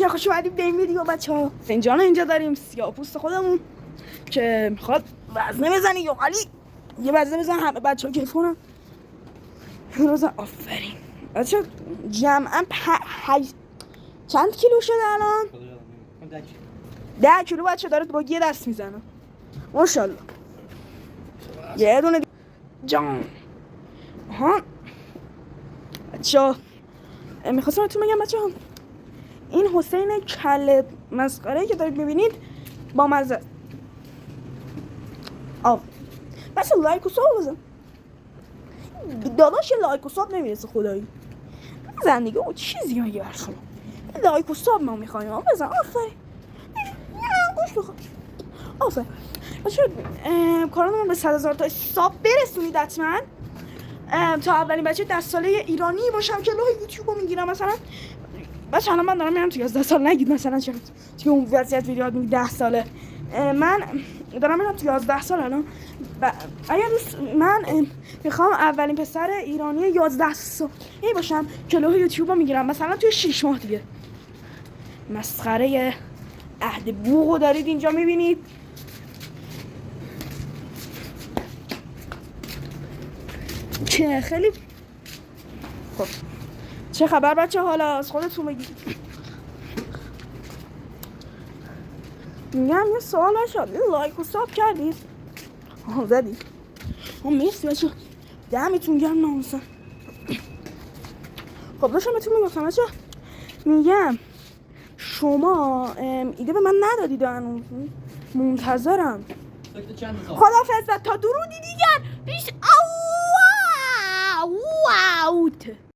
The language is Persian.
بچه خوش اومدیم به این ویدیو بچه‌ها. فنجان اینجا داریم سیاه‌پوست خودمون که میخواد وزنه بزنی یا علی یه وزنه بزن همه بچه‌ها کیف کنن. روز آفرین بچه‌ها جمعاً چند کیلو شده الان؟ 10 کیلو بچه داره با یه دست میزنه ماشاءالله. یه دونه جان ها بچه‌ها میخواستم بهتون بگم بچه‌ها این حسین کله مسخره که دارید ببینید با مزه بس لایک و ساب بزن داداش. لایک و ساب نمیرسه خدایی بزن دیگه او چیزی هایی برشون لایک و ساب ما میخوایم بزن. آفرین گوش بخواه آفرین بچه کارانمون به 100,000 تا ساب برسونید حتما تا اولین بچه 10 ساله ایرانی باشم که لوح یوتیوب رو میگیرم. مثلا بچه الان من دارم میرم تو 11 سال نگید مثلا چرا توی اون وضعیت ویدیو میگی 10 ساله. من دارم میرم تو 11 سال الان. اگر من میخوام اولین پسر ایرانی 11 ساله باشم که لوح یوتیوب رو میگیرم مثلا توی 6 ماه دیگه. مسخره عهد بوقو دارید اینجا میبینید. که خیلی خب چه خبر بچه؟ حالا از خودتون بگید. میگم یه سوال نشد لایک و ساب کردید؟ زدید؟ مرسی بچه دمتون گرم ناموسن. خب داشتم بهتون میگفتم بچه میگم شما ایده به من ندادید هنوز منتظرم. خداحافظ تا درودی دیگر پیش اوت.